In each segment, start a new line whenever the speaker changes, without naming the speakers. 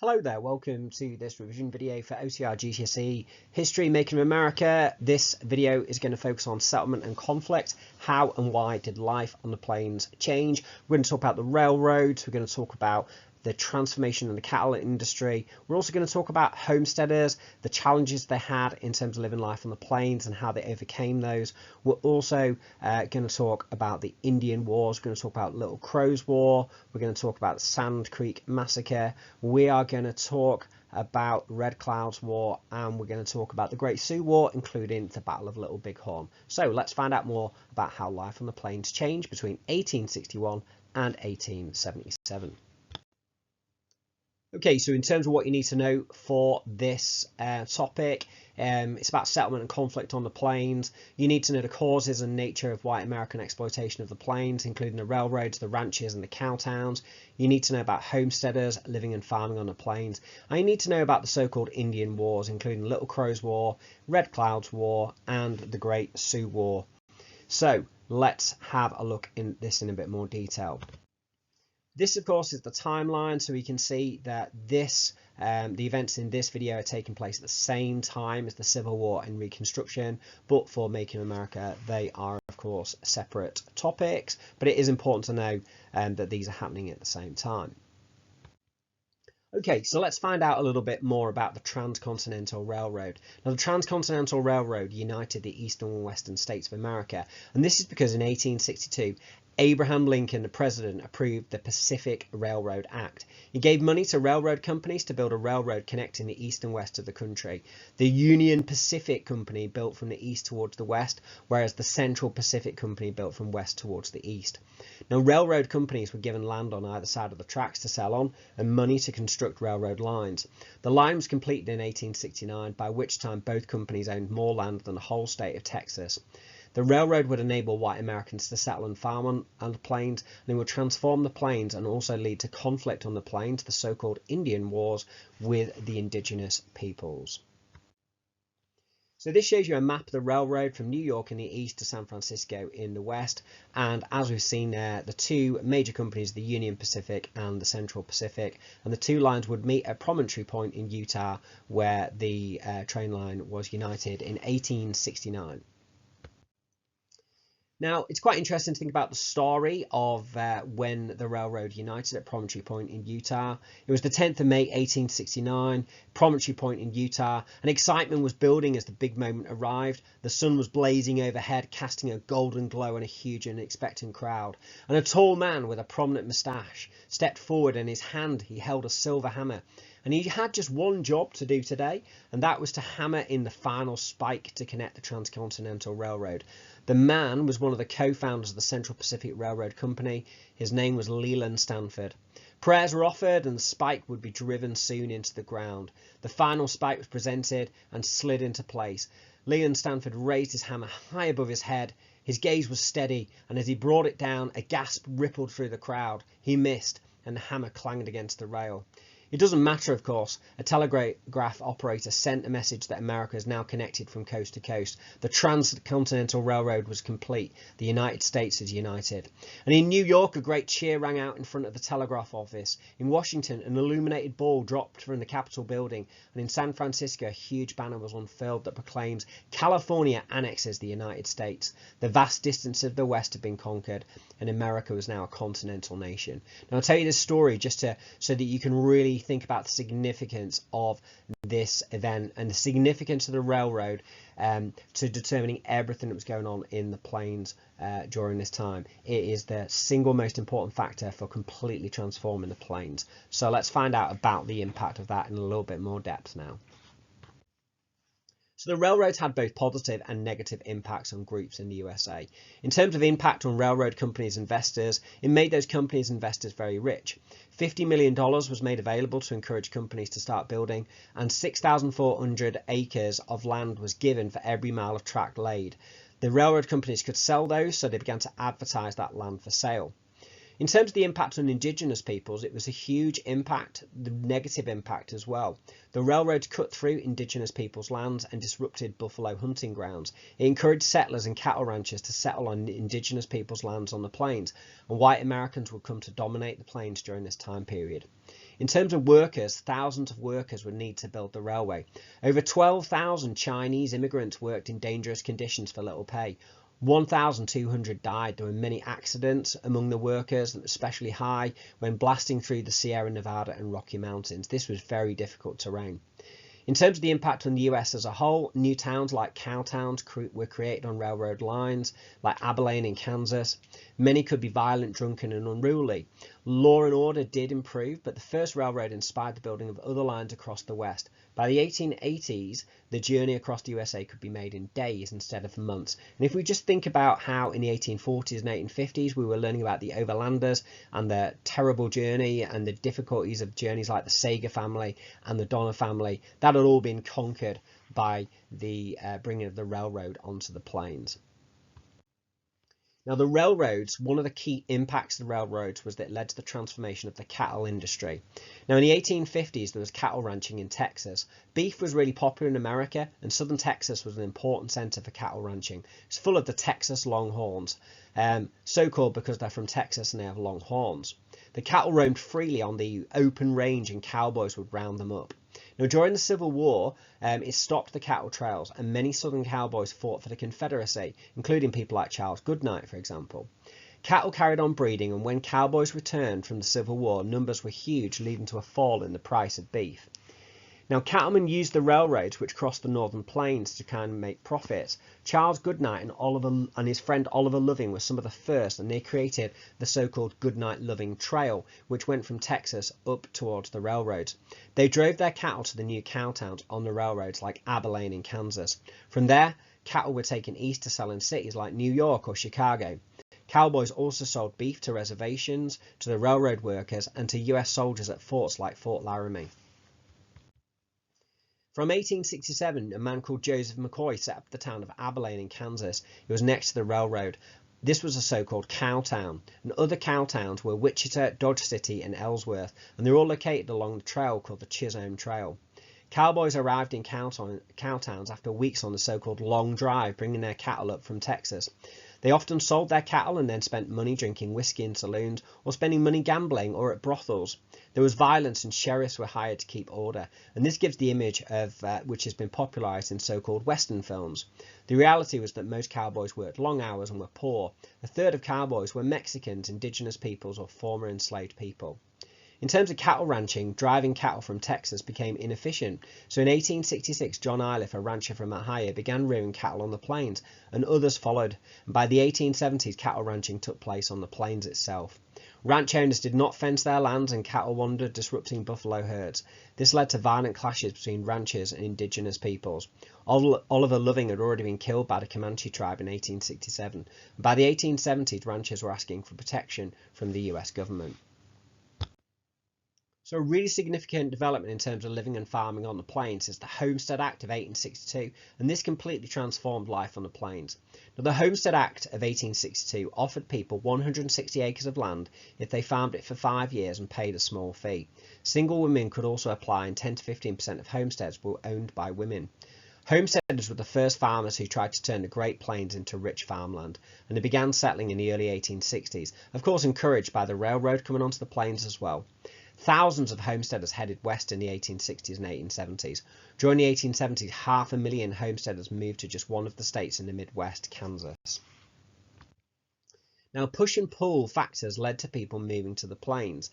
Hello there, welcome to this revision video for OCR GCSE History Making of America. This video is going to focus on settlement and conflict. How and why did life on the plains change? We're going to talk about the railroads, we're going to talk about the transformation in the cattle industry. We're also going to talk about homesteaders, the challenges they had in terms of living life on the plains and how they overcame those. We're also going to talk about the Indian Wars. We're going to talk about Little Crow's War. We're going to talk about the Sand Creek Massacre. We are going to talk about Red Cloud's War, and we're going to talk about the Great Sioux War, including the Battle of Little Bighorn. So let's find out more about how life on the plains changed between 1861 and 1877. Okay, so in terms of what you need to know for this topic, it's about settlement and conflict on the plains. You need to know the causes and nature of white American exploitation of the plains, including the railroads, the ranches, and the cow towns. You need to know about homesteaders living and farming on the plains. And you need to know about the so-called Indian Wars, including Little Crow's War, Red Cloud's War, and the Great Sioux War. So let's have a look in this in a bit more detail. This, of course, is the timeline, so we can see that the events in this video are taking place at the same time as the Civil War and Reconstruction, but for Making America, they are, of course, separate topics, but it is important to know that these are happening at the same time. Okay, so let's find out a little bit more about the Transcontinental Railroad. Now, the Transcontinental Railroad united the eastern and western states of America, and this is because in 1862, Abraham Lincoln, the president, approved the Pacific Railroad Act. He gave money to railroad companies to build a railroad connecting the east and west of the country. The Union Pacific Company built from the east towards the west, whereas the Central Pacific Company built from west towards the east. Now, railroad companies were given land on either side of the tracks to sell on and money to construct railroad lines. The line was completed in 1869, by which time both companies owned more land than the whole state of Texas. The railroad would enable white Americans to settle and farm on the plains, and it would transform the plains and also lead to conflict on the plains, the so-called Indian Wars, with the indigenous peoples. So this shows you a map of the railroad from New York in the east to San Francisco in the west, and as we've seen there, the two major companies, the Union Pacific and the Central Pacific, and the two lines would meet at Promontory Point in Utah, where the train line was united in 1869. Now, it's quite interesting to think about the story of when the railroad united at Promontory Point in Utah. It was the 10th of May, 1869, Promontory Point in Utah, and excitement was building as the big moment arrived. The sun was blazing overhead, casting a golden glow on a huge and expectant crowd. And a tall man with a prominent moustache stepped forward, and in his hand he held a silver hammer. And he had just one job to do today, and that was to hammer in the final spike to connect the Transcontinental Railroad. The man was one of the co-founders of the Central Pacific Railroad Company. His name was Leland Stanford. Prayers were offered, and the spike would be driven soon into the ground. The final spike was presented and slid into place. Leland Stanford raised his hammer high above his head. His gaze was steady, and as he brought it down, a gasp rippled through the crowd. He missed, and the hammer clanged against the rail. It doesn't matter, of course. A telegraph operator sent a message that America is now connected from coast to coast. The Transcontinental Railroad was complete. The United States is united. And in New York, a great cheer rang out in front of the telegraph office. In Washington, an illuminated ball dropped from the Capitol building. And in San Francisco, a huge banner was unfurled that proclaims, "California annexes the United States." The vast distances of the West had been conquered, and America was now a continental nation. Now, I'll tell you this story just so that you can really think about the significance of this event and the significance of the railroad to determining everything that was going on in the plains during this time. It is the single most important factor for completely transforming the plains. So let's find out about the impact of that in a little bit more depth now. So the railroads had both positive and negative impacts on groups in the USA. In terms of impact on railroad companies' investors, it made those companies' investors very rich. $50 million was made available to encourage companies to start building, and 6,400 acres of land was given for every mile of track laid. The railroad companies could sell those, so they began to advertise that land for sale. In terms of the impact on indigenous peoples, it was a huge impact, the negative impact as well. The railroads cut through indigenous peoples' lands and disrupted buffalo hunting grounds. It encouraged settlers and cattle ranchers to settle on indigenous peoples' lands on the plains, and white Americans would come to dominate the plains during this time period. In terms of workers, thousands of workers would need to build the railway. Over 12,000 Chinese immigrants worked in dangerous conditions for little pay. 1,200 died. There were many accidents among the workers, especially high when blasting through the Sierra Nevada and Rocky Mountains. This was very difficult terrain. In terms of the impact on the US as a whole, new towns like cow towns were created on railroad lines, like Abilene in Kansas. Many could be violent, drunken, and unruly. Law and order did improve, but the first railroad inspired the building of other lines across the West. By the 1880s, the journey across the USA could be made in days instead of months. And if we just think about how in the 1840s and 1850s we were learning about the overlanders and their terrible journey and the difficulties of journeys like the Sager family and the Donner family, that had all been conquered by the bringing of the railroad onto the plains. Now, the railroads, one of the key impacts of the railroads was that it led to the transformation of the cattle industry. Now, in the 1850s, there was cattle ranching in Texas. Beef was really popular in America, and southern Texas was an important center for cattle ranching. It's full of the Texas Longhorns, so called because they're from Texas and they have long horns. The cattle roamed freely on the open range, and cowboys would round them up. Now, during the Civil War, it stopped the cattle trails, and many Southern cowboys fought for the Confederacy, including people like Charles Goodnight, for example. Cattle carried on breeding, and when cowboys returned from the Civil War, numbers were huge, leading to a fall in the price of beef. Now, cattlemen used the railroads which crossed the northern plains to kind of make profits. Charles Goodnight and his friend Oliver Loving were some of the first, and they created the so-called Goodnight-Loving Trail, which went from Texas up towards the railroads. They drove their cattle to the new cow towns on the railroads like Abilene in Kansas. From there, cattle were taken east to sell in cities like New York or Chicago. Cowboys also sold beef to reservations, to the railroad workers, and to US soldiers at forts like Fort Laramie. From 1867, a man called Joseph McCoy set up the town of Abilene in Kansas. It was next to the railroad. This was a so-called cow town, and other cow towns were Wichita, Dodge City, and Ellsworth, and they're all located along the trail called the Chisholm Trail. Cowboys arrived in cow towns after weeks on the so-called long drive, bringing their cattle up from Texas. They often sold their cattle and then spent money drinking whiskey in saloons or spending money gambling or at brothels. There was violence and sheriffs were hired to keep order, and this gives the image of which has been popularized in so-called Western films. The reality was that most cowboys worked long hours and were poor. A third of cowboys were Mexicans, indigenous peoples, or former enslaved people. In terms of cattle ranching, driving cattle from Texas became inefficient, so in 1866 John Iliff, a rancher from Ohio, began rearing cattle on the plains, and others followed, and by the 1870s cattle ranching took place on the plains itself. Ranch owners did not fence their lands and cattle wandered, disrupting buffalo herds. This led to violent clashes between ranchers and indigenous peoples. Oliver Loving had already been killed by the Comanche tribe in 1867, and by the 1870s ranchers were asking for protection from the US government. So a really significant development in terms of living and farming on the plains is the Homestead Act of 1862, and this completely transformed life on the plains. Now, the Homestead Act of 1862 offered people 160 acres of land if they farmed it for 5 years and paid a small fee. Single women could also apply, and 10 to 15% of homesteads were owned by women. Homesteaders were the first farmers who tried to turn the Great Plains into rich farmland, and they began settling in the early 1860s, of course encouraged by the railroad coming onto the plains as well. Thousands of homesteaders headed west in the 1860s and 1870s. During the 1870s, 500,000 homesteaders moved to just one of the states in the Midwest, Kansas. Now, push and pull factors led to people moving to the plains.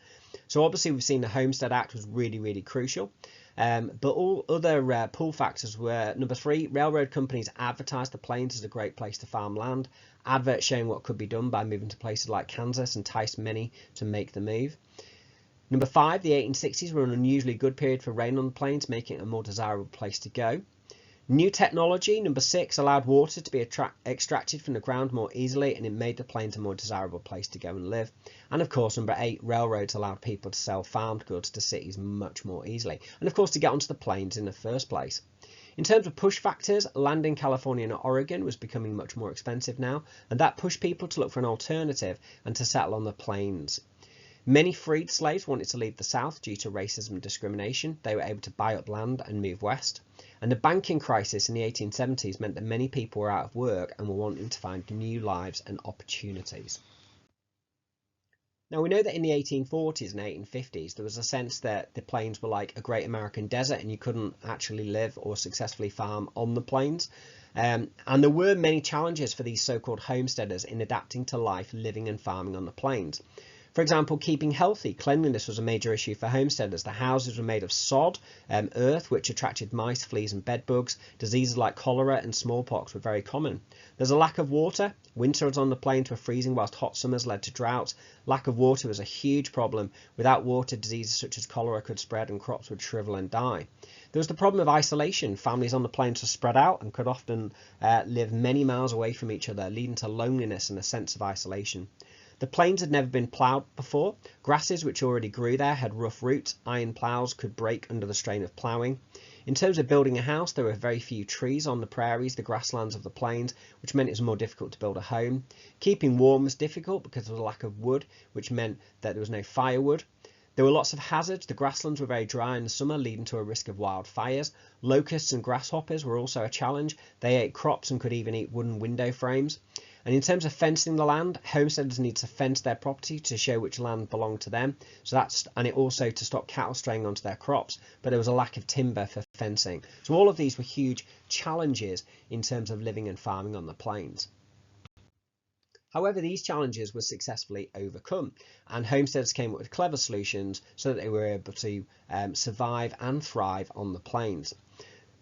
So obviously we've seen the Homestead Act was really, really crucial. But all other pull factors were, number 3, railroad companies advertised the plains as a great place to farm land. Adverts showing what could be done by moving to places like Kansas enticed many to make the move. Number 5, the 1860s were an unusually good period for rain on the plains, making it a more desirable place to go. New technology, number 6, allowed water to be extracted from the ground more easily, and it made the plains a more desirable place to go and live. And of course, number 8, railroads allowed people to sell farmed goods to cities much more easily, and of course to get onto the plains in the first place. In terms of push factors, land in California and Oregon was becoming much more expensive now, and that pushed people to look for an alternative and to settle on the plains. Many freed slaves wanted to leave the South due to racism and discrimination. They were able to buy up land and move west. And the banking crisis in the 1870s meant that many people were out of work and were wanting to find new lives and opportunities. Now, we know that in the 1840s and 1850s, there was a sense that the plains were like a great American desert and you couldn't actually live or successfully farm on the plains. And there were many challenges for these so-called homesteaders in adapting to life living and farming on the plains. For example, keeping healthy. Cleanliness was a major issue for homesteaders. The houses were made of sod, earth, which attracted mice, fleas and bedbugs. Diseases like cholera and smallpox were very common. There's a lack of water. Winters on the plains were freezing, whilst hot summers led to droughts. Lack of water was a huge problem. Without water, diseases such as cholera could spread and crops would shrivel and die. There was the problem of isolation. Families on the plains were spread out and could often live many miles away from each other, leading to loneliness and a sense of isolation. The plains had never been ploughed before. Grasses which already grew there had rough roots. Iron ploughs could break under the strain of ploughing. In terms of building a house, there were very few trees on the prairies, the grasslands of the plains, which meant it was more difficult to build a home. Keeping warm was difficult because of the lack of wood, which meant that there was no firewood. There were lots of hazards. The grasslands were very dry in the summer, leading to a risk of wildfires. Locusts and grasshoppers were also a challenge. They ate crops and could even eat wooden window frames. And in terms of fencing the land, homesteaders need to fence their property to show which land belonged to them. And it also to stop cattle straying onto their crops. But there was a lack of timber for fencing. So all of these were huge challenges in terms of living and farming on the plains. However, these challenges were successfully overcome, and homesteaders came up with clever solutions so that they were able to survive and thrive on the plains.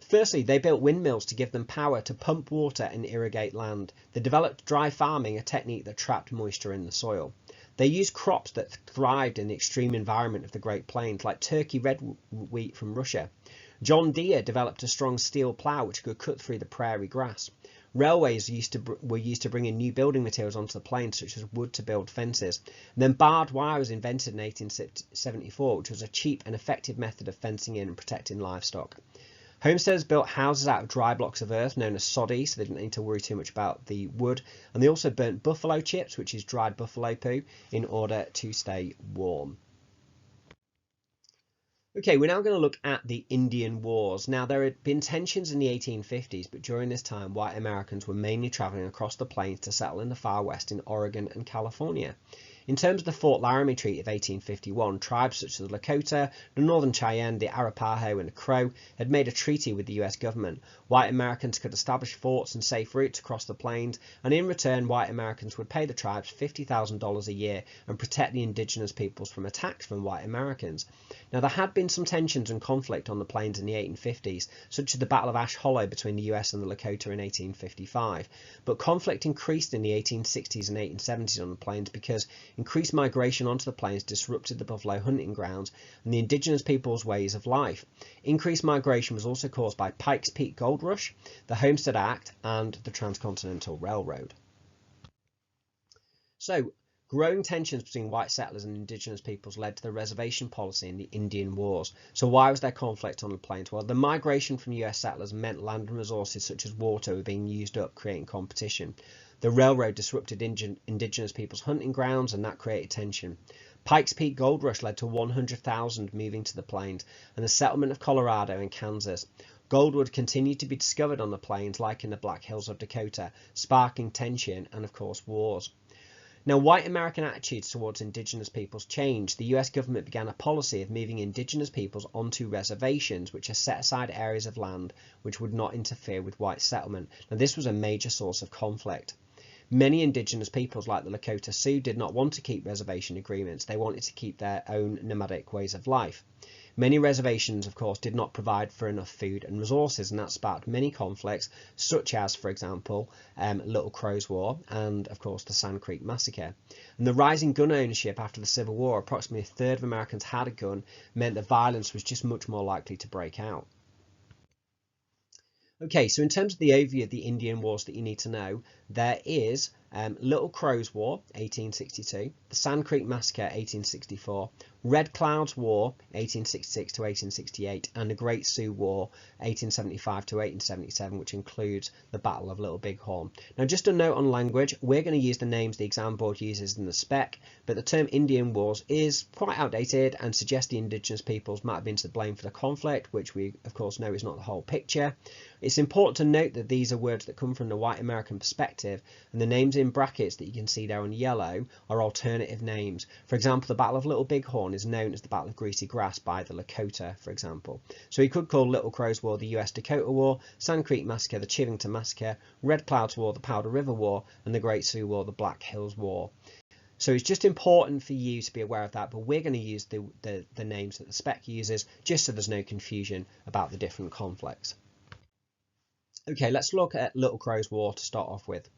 Firstly, they built windmills to give them power to pump water and irrigate land. They developed dry farming, a technique that trapped moisture in the soil. They used crops that thrived in the extreme environment of the Great Plains, like Turkey red wheat from Russia. John Deere developed a strong steel plough which could cut through the prairie grass. Railways were used to bring in new building materials onto the plains, such as wood to build fences. And then barbed wire was invented in 1874, which was a cheap and effective method of fencing in and protecting livestock. Homesteaders built houses out of dry blocks of earth known as soddy, so they didn't need to worry too much about the wood. And they also burnt buffalo chips, which is dried buffalo poo, in order to stay warm. Okay, we're now going to look at the Indian Wars. Now, there had been tensions in the 1850s, but during this time, white Americans were mainly traveling across the plains to settle in the far west in Oregon and California. In terms of the Fort Laramie Treaty of 1851, tribes such as the Lakota, the Northern Cheyenne, the Arapaho and the Crow had made a treaty with the US government. White Americans could establish forts and safe routes across the plains, and in return white Americans would pay the tribes $50,000 a year and protect the indigenous peoples from attacks from white Americans. Now, there had been some tensions and conflict on the plains in the 1850s, such as the Battle of Ash Hollow between the US and the Lakota in 1855, but conflict increased in the 1860s and 1870s on the plains because increased migration onto the plains disrupted the buffalo hunting grounds and the indigenous people's ways of life. Increased migration was also caused by Pikes Peak Gold Rush, the Homestead Act, and the Transcontinental Railroad. So, growing tensions between white settlers and indigenous peoples led to the reservation policy in the Indian Wars. So why was there conflict on the plains? Well, the migration from US settlers meant land and resources such as water were being used up, creating competition. The railroad disrupted indigenous people's hunting grounds, and that created tension. Pikes Peak Gold Rush led to 100,000 moving to the plains and the settlement of Colorado and Kansas. Gold would continue to be discovered on the plains, like in the Black Hills of Dakota, sparking tension and, of course, wars. Now, white American attitudes towards indigenous peoples changed. The US government began a policy of moving indigenous peoples onto reservations, which are set-aside areas of land which would not interfere with white settlement. Now, this was a major source of conflict. Many indigenous peoples, like the Lakota Sioux, did not want to keep reservation agreements. They wanted to keep their own nomadic ways of life. Many reservations, of course, did not provide for enough food and resources, and that sparked many conflicts, such as, for example, Little Crow's War and, of course, the Sand Creek Massacre. And the rising gun ownership after the Civil War, approximately a third of Americans had a gun, meant that violence was just much more likely to break out. Okay, so in terms of the overview of the Indian Wars that you need to know, there is Little Crow's War, 1862, the Sand Creek Massacre, 1864, Red Cloud's War, 1866 to 1868, and the Great Sioux War, 1875 to 1877, which includes the Battle of Little Bighorn. Now, just a note on language, we're going to use the names the exam board uses in the spec, but the term Indian Wars is quite outdated and suggests the indigenous peoples might have been to blame for the conflict, which we, of course, know is not the whole picture. It's important to note that these are words that come from the white American perspective, and the names in brackets that you can see there on yellow are alternative names. For example, the Battle of Little Bighorn is known as the Battle of Greasy Grass by the Lakota, for example. So you could call Little Crow's War the US Dakota War, Sand Creek Massacre the Chivington Massacre, Red Cloud's War the Powder River War, and the Great Sioux War the Black Hills War. So it's just important for you to be aware of that, but we're going to use the names that the spec uses just so there's no confusion about the different conflicts. Okay, let's look at Little Crow's War to start off with.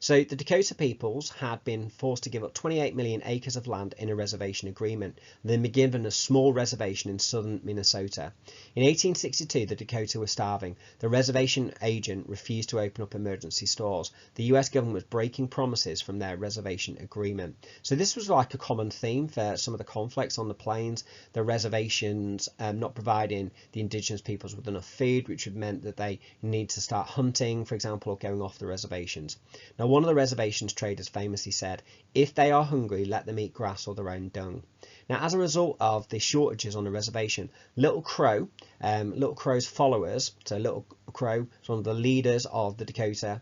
So the Dakota peoples had been forced to give up 28 million acres of land in a reservation agreement, and then be given a small reservation in southern Minnesota. In 1862, the Dakota were starving. The reservation agent refused to open up emergency stores. The US government was breaking promises from their reservation agreement. So this was like a common theme for some of the conflicts on the plains, the reservations not providing the indigenous peoples with enough food, which would meant that they need to start hunting, for example, or going off the reservations. Now, one of the reservations traders famously said, if they are hungry, let them eat grass or their own dung. Now, as a result of the shortages on the reservation, Little Crow's followers, so Little Crow was one of the leaders of the Dakota,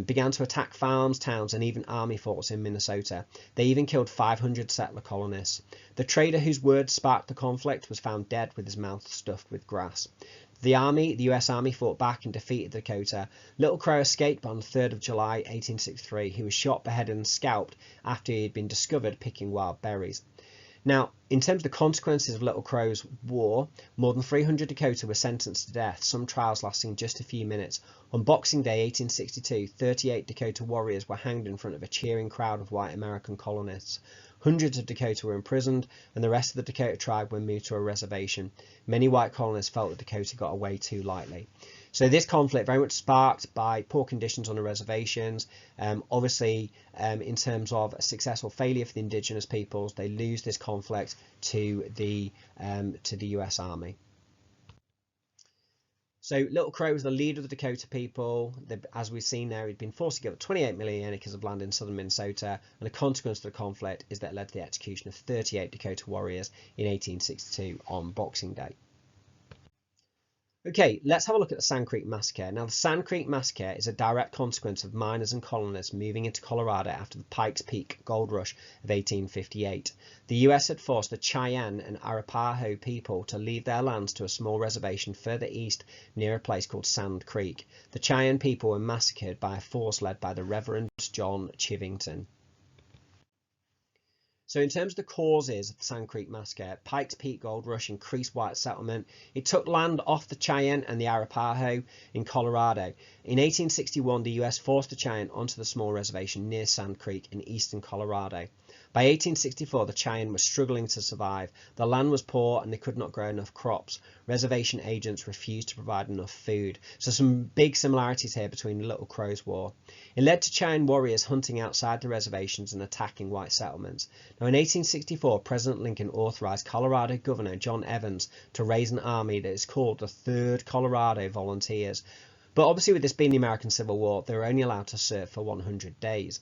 began to attack farms, towns, and even army forts in Minnesota. They even killed 500 settler colonists. The trader whose words sparked the conflict was found dead with his mouth stuffed with grass. The US Army fought back and defeated the Dakota. Little Crow escaped on the 3rd of July 1863. He was shot, beheaded and scalped after he had been discovered picking wild berries. Now, in terms of the consequences of Little Crow's War, more than 300 Dakota were sentenced to death, some trials lasting just a few minutes. On Boxing Day 1862, 38 Dakota warriors were hanged in front of a cheering crowd of white American colonists. Hundreds of Dakota were imprisoned, and the rest of the Dakota tribe were moved to a reservation. Many white colonists felt that Dakota got away too lightly. So this conflict very much sparked by poor conditions on the reservations. Obviously, in terms of a successful failure for the indigenous peoples, they lose this conflict to the US Army. So Little Crow was the leader of the Dakota people. As we've seen there, he'd been forced to give up 28 million acres of land in southern Minnesota, and the consequence of the conflict is that it led to the execution of 38 Dakota warriors in 1862 on Boxing Day. Okay, let's have a look at the Sand Creek Massacre. Now, the Sand Creek Massacre is a direct consequence of miners and colonists moving into Colorado after the Pikes Peak Gold Rush of 1858. The US had forced the Cheyenne and Arapaho people to leave their lands to a small reservation further east near a place called Sand Creek. The Cheyenne people were massacred by a force led by the Reverend John Chivington. So in terms of the causes of the Sand Creek Massacre, Pikes Peak Gold Rush increased white settlement. It took land off the Cheyenne and the Arapaho in Colorado. In 1861, the US forced the Cheyenne onto the small reservation near Sand Creek in eastern Colorado. By 1864, the Cheyenne was struggling to survive. The land was poor and they could not grow enough crops. Reservation agents refused to provide enough food. So some big similarities here between the Little Crow's War. It led to Cheyenne warriors hunting outside the reservations and attacking white settlements. Now in 1864, President Lincoln authorized Colorado Governor John Evans to raise an army that is called the 3rd Colorado Volunteers. But obviously with this being the American Civil War, they were only allowed to serve for 100 days.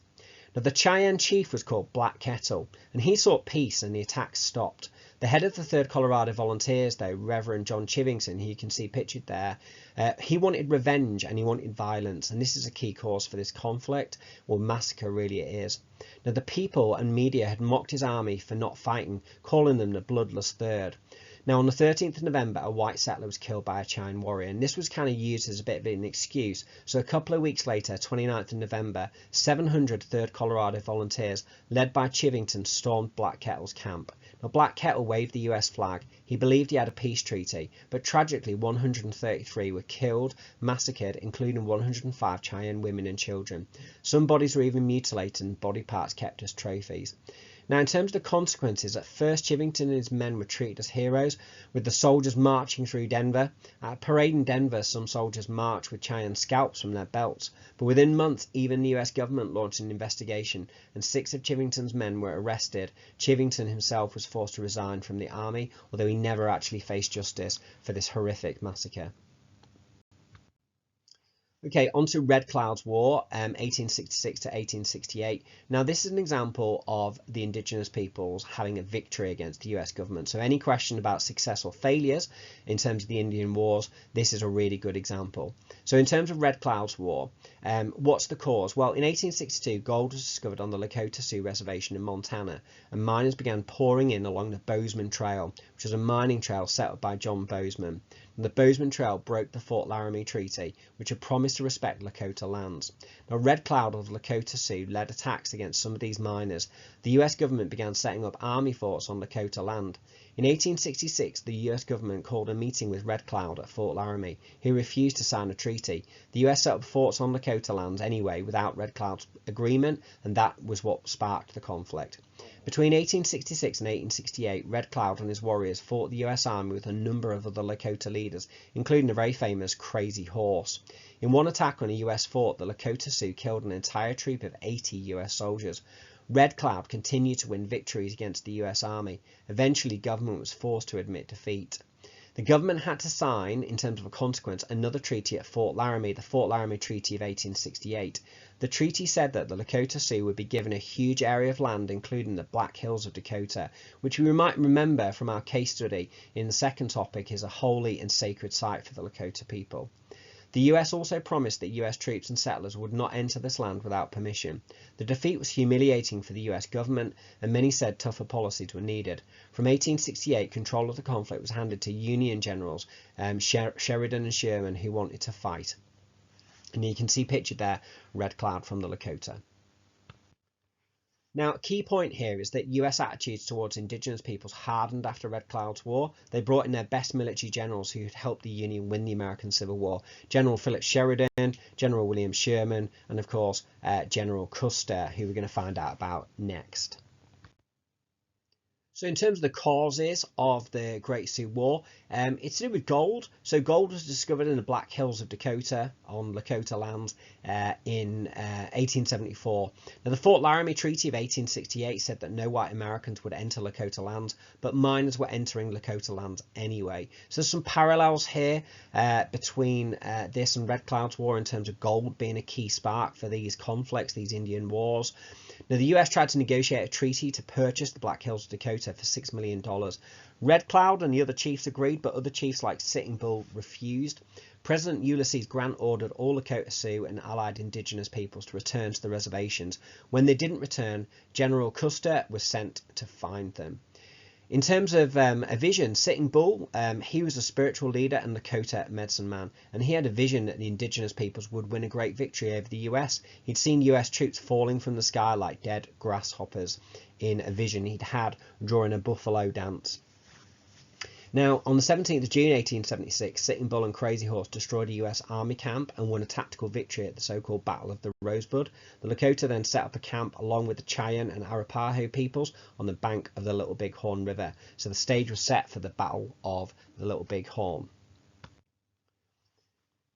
Now, the Cheyenne chief was called Black Kettle, and he sought peace and the attacks stopped. The head of the 3rd Colorado Volunteers, though, Reverend John Chivington, who you can see pictured there, he wanted revenge and he wanted violence, and this is a key cause for this conflict, or massacre really it is. Now, the people and media had mocked his army for not fighting, calling them the Bloodless Third. Now, on the 13th of November, a white settler was killed by a Cheyenne warrior, and this was kind of used as a bit of an excuse. So a couple of weeks later, 29th of November, 700 3rd Colorado volunteers, led by Chivington, stormed Black Kettle's camp. Now, Black Kettle waved the US flag. He believed he had a peace treaty, but tragically 133 were killed, massacred, including 105 Cheyenne women and children. Some bodies were even mutilated and body parts kept as trophies. Now, in terms of the consequences, at first Chivington and his men were treated as heroes, with the soldiers marching through Denver. At a parade in Denver, some soldiers marched with Cheyenne scalps from their belts, but within months, even the US government launched an investigation, and 6 of Chivington's men were arrested. Chivington himself was forced to resign from the army, although he never actually faced justice for this horrific massacre. Okay, on to Red Cloud's War, 1866 to 1868. Now, this is an example of the indigenous peoples having a victory against the US government. So any question about success or failures in terms of the Indian Wars, this is a really good example. So in terms of Red Cloud's War, what's the cause? Well, in 1862, gold was discovered on the Lakota Sioux Reservation in Montana, and miners began pouring in along the Bozeman Trail, which was a mining trail set up by John Bozeman. The Bozeman Trail broke the Fort Laramie Treaty, which had promised to respect Lakota lands. Now, Red Cloud of the Lakota Sioux led attacks against some of these miners. The US government began setting up army forts on Lakota land. In 1866, the US government called a meeting with Red Cloud at Fort Laramie, who refused to sign a treaty. The US set up forts on Lakota lands anyway without Red Cloud's agreement, and that was what sparked the conflict. Between 1866 and 1868, Red Cloud and his warriors fought the US Army with a number of other Lakota leaders, including the very famous Crazy Horse. In one attack on a US fort, the Lakota Sioux killed an entire troop of 80 US soldiers. Red Cloud continued to win victories against the US Army. Eventually, government was forced to admit defeat. The government had to sign, in terms of a consequence, another treaty at Fort Laramie, the Fort Laramie Treaty of 1868. The treaty said that the Lakota Sioux would be given a huge area of land, including the Black Hills of Dakota, which we might remember from our case study in the second topic is a holy and sacred site for the Lakota people. The US also promised that US troops and settlers would not enter this land without permission. The defeat was humiliating for the US government, and many said tougher policies were needed. From 1868, control of the conflict was handed to Union generals, Sheridan and Sherman, who wanted to fight. And you can see pictured there, Red Cloud from the Lakota. Now, a key point here is that US attitudes towards indigenous peoples hardened after Red Cloud's War. They brought in their best military generals who had helped the Union win the American Civil War. General Philip Sheridan, General William Sherman, and of course, General Custer, who we're going to find out about next. So in terms of the causes of the Great Sioux War, it's to do with gold. So gold was discovered in the Black Hills of Dakota on Lakota lands in 1874. Now the Fort Laramie Treaty of 1868 said that no white Americans would enter Lakota lands, but miners were entering Lakota lands anyway. So there's some parallels here between this and Red Cloud's War in terms of gold being a key spark for these conflicts, these Indian wars. Now, the US tried to negotiate a treaty to purchase the Black Hills of Dakota for $6 million. Red Cloud and the other chiefs agreed, but other chiefs like Sitting Bull refused. President Ulysses Grant ordered all Lakota Sioux and allied indigenous peoples to return to the reservations. When they didn't return, General Custer was sent to find them. In terms of a vision, Sitting Bull, he was a spiritual leader and Lakota medicine man, and he had a vision that the indigenous peoples would win a great victory over the US. He'd seen US troops falling from the sky like dead grasshoppers in a vision he'd had during a buffalo dance. Now, on the 17th of June 1876, Sitting Bull and Crazy Horse destroyed a US Army camp and won a tactical victory at the so-called Battle of the Rosebud. The Lakota then set up a camp along with the Cheyenne and Arapaho peoples on the bank of the Little Big Horn River. So the stage was set for the Battle of the Little Big Horn.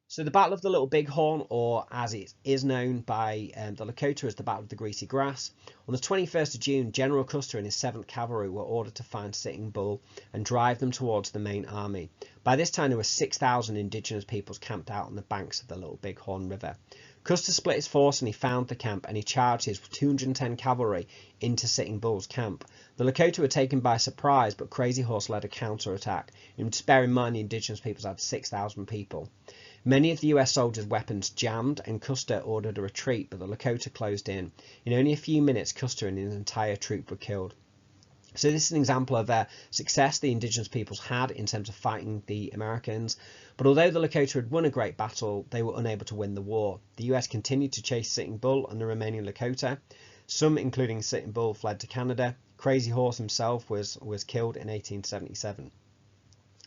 So the Battle of the Little Big Horn, or as it is known by the Lakota as the Battle of the Greasy Grass. On the 21st of June, General Custer and his 7th Cavalry were ordered to find Sitting Bull and drive them towards the main army. By this time, there were 6,000 indigenous peoples camped out on the banks of the Little Big Horn River. Custer split his force and he found the camp, and he charged his 210 cavalry into Sitting Bull's camp. The Lakota were taken by surprise, but Crazy Horse led a counterattack. And just bear in mind, the indigenous peoples had 6,000 people. Many of the US soldiers' weapons jammed, and Custer ordered a retreat, but the Lakota closed in. In only a few minutes, Custer and his entire troop were killed. So this is an example of success the indigenous peoples had in terms of fighting the Americans. But although the Lakota had won a great battle, they were unable to win the war. The US continued to chase Sitting Bull and the remaining Lakota. Some, including Sitting Bull, fled to Canada. Crazy Horse himself was killed in 1877.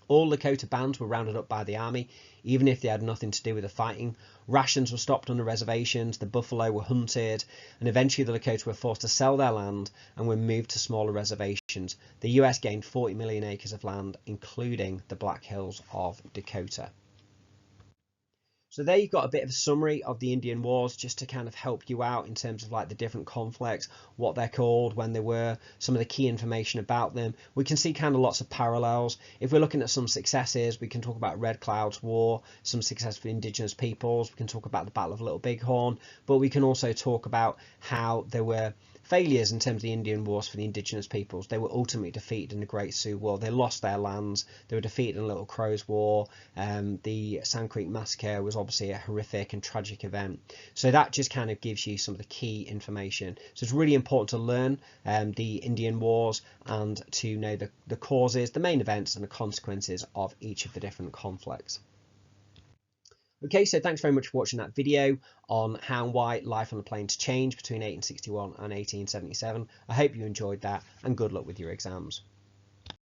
All Lakota bands were rounded up by the army, even if they had nothing to do with the fighting. Rations were stopped on the reservations, the buffalo were hunted, and eventually the Lakota were forced to sell their land and were moved to smaller reservations. The US gained 40 million acres of land, including the Black Hills of Dakota. So there you've got a bit of a summary of the Indian Wars, just to kind of help you out in terms of like the different conflicts, what they're called, when they were, some of the key information about them. We can see kind of lots of parallels. If we're looking at some successes, we can talk about Red Cloud's War, some success for indigenous peoples. We can talk about the Battle of Little Bighorn, but we can also talk about how there were failures in terms of the Indian Wars for the indigenous peoples. They were ultimately defeated in the Great Sioux War. They lost their lands. They were defeated in Little Crow's War. The Sand Creek Massacre was obviously a horrific and tragic event. So that just kind of gives you some of the key information. So it's really important to learn the Indian Wars and to know the causes, the main events and the consequences of each of the different conflicts. Okay, so thanks very much for watching that video on how and why life on the plains changed between 1861 and 1877. I hope you enjoyed that, and good luck with your exams.